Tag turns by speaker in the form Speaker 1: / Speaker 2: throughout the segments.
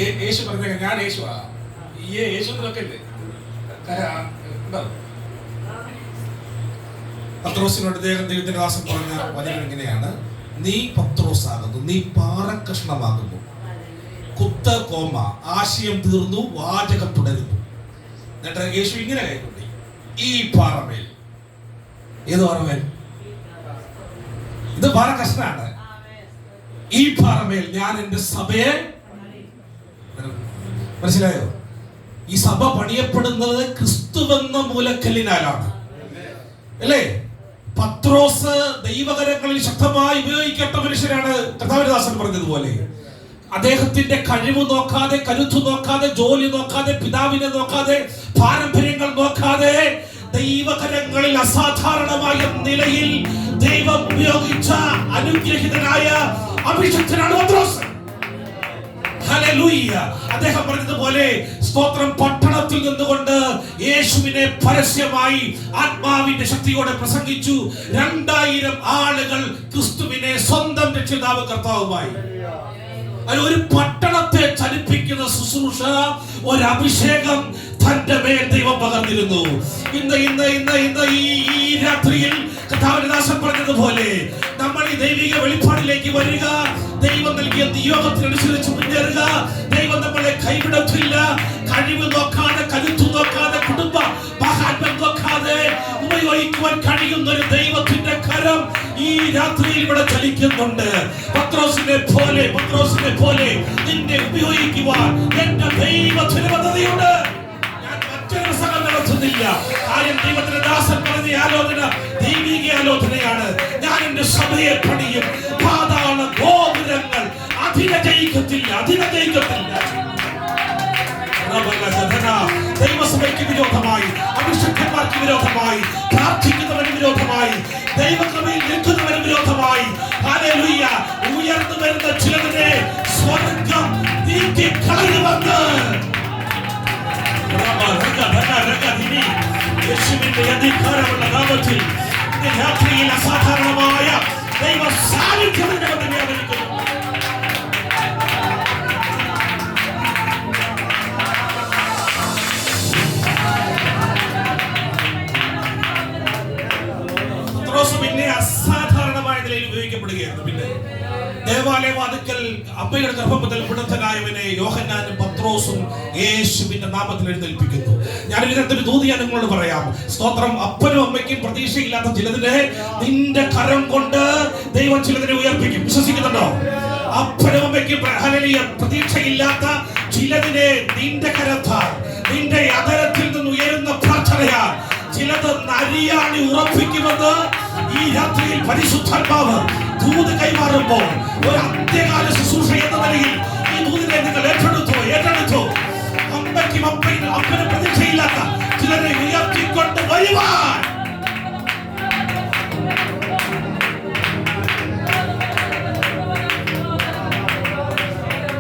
Speaker 1: യേശു പറഞ്ഞ ഞാൻ യേശുവാ, ഈ യേശു എന്നൊക്കെ ഇല്ലേ പത്രോസിനോട് ദൈവത്തിന്റെ ദാസൻ പറഞ്ഞ വചനം ഇങ്ങനെയാണ്: നീ പത്രോസാകുന്നു, നീ പാറക്കഷ്ണമാകുന്നു. കുത്ത് കോമ, ആശയം തീർന്നു, വാചകം തുടരുന്നു. എന്നിട്ട് യേശു ഇങ്ങനെ കൈകൊണ്ടി, ഈ പാറമേൽ. ഏത് പാറമേൽ? ഇത് പാറക്കഷ്ണാണ്. ഈ പാറമേൽ ഞാൻ എന്റെ സഭയെ. മനസ്സിലായോ? ഈ സഭ പണിയപ്പെടുന്നത് ക്രിസ്തുവെന്ന മൂലക്കല്ലിനാലാണ്, അല്ലേ? പത്രോസ് ദൈവകരങ്ങളിൽ ശക്തമായി ഉപയോഗിക്കപ്പെട്ട മനുഷ്യനാണ്. കർത്താവിന്റെ ദാസൻ പറഞ്ഞതുപോലെ അദ്ദേഹത്തിന്റെ കഴിവ് നോക്കാതെ, കരുത്തു നോക്കാതെ, ജോലി നോക്കാതെ, പിതാവിനെ നോക്കാതെ, പാരമ്പര്യങ്ങൾ നോക്കാതെ ദൈവകരങ്ങളിൽ അസാധാരണമായ നിലയിൽ ദൈവം ഉപയോഗിച്ച അനുഗ്രഹീതനായ അഭിഷിക്തനാണ് പത്രോസ്. ഹല്ലേലൂയ. അദ്ദേഹം പറഞ്ഞതുപോലെ സ്തോത്രം, പട്ടണത്തിൽ നിന്നുകൊണ്ട് യേശുവിനെ പരസ്യമായി ആത്മാവിന്റെ ശക്തിയോടെ പ്രസംഗിച്ചു. 2000 ആളുകൾ ക്രിസ്തുവിനെ സ്വന്തം രക്ഷിതാവ് കർത്താവുമായി. ഒരു പട്ടണത്തെ ചലിപ്പിക്കുന്ന ശുശ്രൂഷ, ഒരു അഭിഷേകം തന്റെ മേൽ ദൈവം പകർന്നിരുന്നു. ഇന്ന് ഈ രാത്രിയിൽ കർത്താവിന്റെ ദാസൻ പറഞ്ഞതുപോലെ നമ്മൾ ഈ ദൈവിക വെളിപ്പാടിലേക്ക് വരിക, ദൈവം നൽകിയ നിയോഗത്തിനനുസരിച്ച് മുന്നേറുക. ദൈവം നമ്മളെ കൈവിടത്തില്ല. കഴിവ് നോക്കാതെ, കരുത്തു നോക്കാതെ, കുടുംബ മഹാത്മ്യം നോക്കാതെ ഉപയോഗിക്കുവാൻ കഴിയുന്ന ഒരു ദൈവത്തിന്റെ കരം ഈ രാത്രിയിൽ ഇവിടെ ചലിക്കുന്നുണ്ട്. പത്രോസിനെ പോലെ നിന്നെ ഉപയോഗിക്കുവാൻ എന്റെ ദൈവത്തിന് പദ്ധതിയുണ്ട്. ഞാൻ മറ്റൊരു പ്രസംഗം നടത്തുന്നില്ല. കാര്യം ദൈവത്തിന്റെ ദാസൻ പറഞ്ഞ ആലോചന ദൈവിക ആലോചനയാണ്. ഞാൻ എന്റെ സഭയെ പണിയും, പാതാള ഗോപുരങ്ങൾ അധികജയിക്കത്തില്ല. ദൈവസഭയ്ക്ക് വിരോധമായി, അഭിഷേകന്മാർക്ക് വിരോധമായി, പ്രാർത്ഥിക്കുന്നവന് വിരോധമായി, ദൈവകൃപയിൽ നിൽക്കുന്നവന് വിരോധമായി, ഹല്ലേലൂയ, ഉയർന്നു വരുന്ന ചിലതിനെ സ്വർഗ്ഗം നീക്കിക്കളയുമെന്ന് യേശുവിന്റെ അധികാരമുള്ള നാമത്തിൽ രാത്രിയിൽ അസാധാരണമായ ദൈവ സാന്നിധ്യത്തിന്റെ മധ്യത്തിൽ വ്യാപരിക്കുന്നു. പിന്നെ അസാധാരണമായ നിലയിൽ ഉപയോഗിക്കപ്പെടുകയാണ്. പിന്നെ ദേവാലയവാതിക്കൽ അമ്മയുടെ ഗർഭമുതൽ പിടുത്തനായവനെ യോഹന്നാനും പത്രോസും യേശുവിന്റെ നാമത്തിൽ എഴുന്നേൽപ്പിക്കുന്നു. ഞാനൊരു തരത്തിൽ ദൂത് ഞാൻ നിങ്ങളോട് പറയാം. സ്തോത്രം, അപ്പനും അമ്മയ്ക്കും പ്രതീക്ഷയില്ലാത്ത ചിലതിനെ നിന്റെ കരം കൊണ്ട് ദൈവം ചിലതിനെ ഉയർപ്പിക്കും. വിശ്വസിക്കുന്നുണ്ടോ? അപ്പനും അമ്മയ്ക്കും പ്രതീക്ഷയില്ലാത്ത ചിലതിനെ നിന്റെ കരത്താൽ, നിന്റെ അതരത്തിൽ നിന്ന് ഉയരുന്ന പ്രാർത്ഥനയാൽ ചിലത് നരിയാണി ഉറപ്പിക്കുമെന്ന് ഈ രാത്രിയിൽ പരിശുദ്ധാത്മാവ് ദൂത് കൈമാറുമ്പോൾ ഒരു അന്ത്യകാല ശുശ്രൂഷ എന്ന നിലയിൽ ഈ ദൂതിനെ നിങ്ങൾ ഏറ്റെടുത്തു. അമ്മയ്ക്കും അപ്പനും പ്രതീക്ഷയില്ലാത്ത ചിലരെ ഉയർത്തിക്കൊണ്ട് വരുവാൻ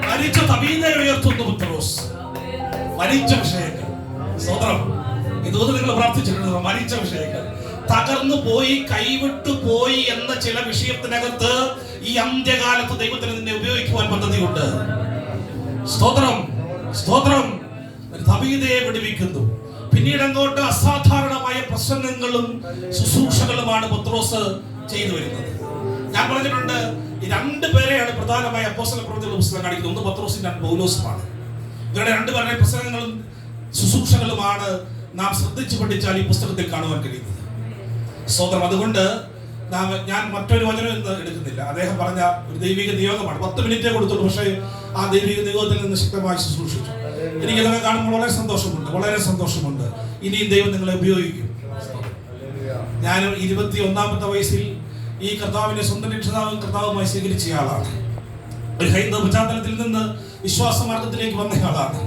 Speaker 1: മരിച്ച തബീനെ ഉയർത്തുന്നു പത്രോസ്. മരിച്ച വിഷയങ്ങൾ, സ്തോത്രം, ഇതുകൊണ്ട് നിങ്ങൾ പ്രാർത്ഥിച്ചിട്ടുണ്ട്. മരിച്ച വിഷയങ്ങൾ, തകർന്നു പോയി, കൈവിട്ടു പോയി എന്ന ചില വിഷയത്തിനകത്ത് ഈ അന്ത്യകാലത്ത് ദൈവത്തിന് നിന്നെ ഉപയോഗിക്കുവാൻ പദ്ധതിയുണ്ട്. സ്തോത്രം, തബീതയെ വിടുവിക്കുന്നു. പിന്നീട് അങ്ങോട്ട് അസാധാരണമായ പ്രസംഗങ്ങളും ശുശ്രൂഷകളുമാണ് പത്രോസ് ചെയ്തു വരുന്നത്. ഞാൻ പറഞ്ഞിട്ടുണ്ട്, ഈ 2 പേരെയാണ് പ്രധാനമായി അപ്പോസ്തല പ്രവൃത്തികളുടെ പുസ്തകം കാണിക്കുന്നത്. ഒന്ന് പത്രോസും, രണ്ട് പൗലോസുമാണ്. ഇവരുടെ 2 പേരുടെ പ്രസംഗങ്ങളും ശുശ്രൂഷകളുമാണ് നാം ശ്രദ്ധിച്ചു പഠിച്ചാൽ ഈ പുസ്തകത്തിൽ കാണുവാൻ കഴിയുന്നത്. സ്തോത്രം. അതുകൊണ്ട് ഞാൻ മറ്റൊരു വചനം ഇന്ന് എടുക്കുന്നില്ല. അദ്ദേഹം പറഞ്ഞ ഒരു ദൈവിക നിയോഗമാണ്. 10 മിനിറ്റേ കൊടുത്തുള്ളൂ, പക്ഷേ ആ ദൈവിക നിയോഗത്തിൽ നിന്ന് ശക്തമായി ശുശ്രൂഷിച്ചു. എനിക്കിതൊക്കെ കാണുമ്പോൾ വളരെ സന്തോഷമുണ്ട്. ഇനിയും ദൈവം നിങ്ങളെ ഉപയോഗിക്കും. ഞാൻ 21-ാമത്തെ വയസ്സിൽ ഈ കർത്താവിനെ സ്വന്തം രക്ഷിതാവും കർത്താവുമായി സ്വീകരിച്ച ആളാണ്. ഒരു ഹൈന്ദവ പശ്ചാത്തലത്തിൽ നിന്ന് വിശ്വാസ മാർഗത്തിലേക്ക് വന്ന ആളാണ്.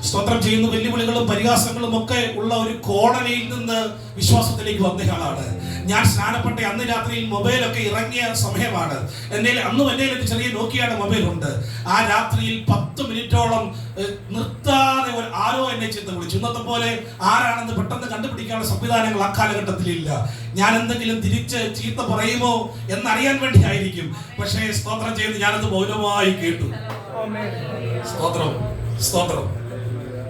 Speaker 1: സ്തോത്രം ചെയ്യുന്ന വെല്ലുവിളികളും പരിഹാസങ്ങളും ഒക്കെ ഉള്ള ഒരു കോളനിയിൽ നിന്ന് വിശ്വാസത്തിലേക്ക് വന്നയാളാണ് ഞാൻ. സ്നാനപ്പെട്ട അന്ന് രാത്രിയിൽ മൊബൈലൊക്കെ ഇറങ്ങിയ സമയമാണ്. അന്നും എൻ്റെ ഒരു ചെറിയ നോക്കിയാണ് മൊബൈൽ ഉണ്ട്. ആ രാത്രിയിൽ 10 മിനിറ്റോളം നിർത്താതെ ആരോ എന്നെ ചീത്ത വിളിച്ചു. ഇന്നത്തെ പോലെ ആരാണെന്ന് പെട്ടെന്ന് കണ്ടുപിടിക്കാനുള്ള സംവിധാനങ്ങൾ ആ കാലഘട്ടത്തിലില്ല. ഞാൻ എന്തെങ്കിലും തിരിച്ച് ചീത്ത പറയുമോ എന്നറിയാൻ വേണ്ടി ആയിരിക്കും. പക്ഷേ സ്തോത്രം ചെയ്ത് ഞാനത് മൗനമായി കേട്ടു. സ്തോത്രം, സ്തോത്രം,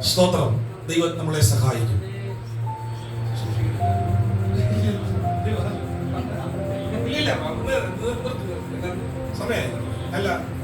Speaker 1: സ്തോത്രം. ദൈവം നമ്മളെ സഹായിക്കും. സമയം അല്ല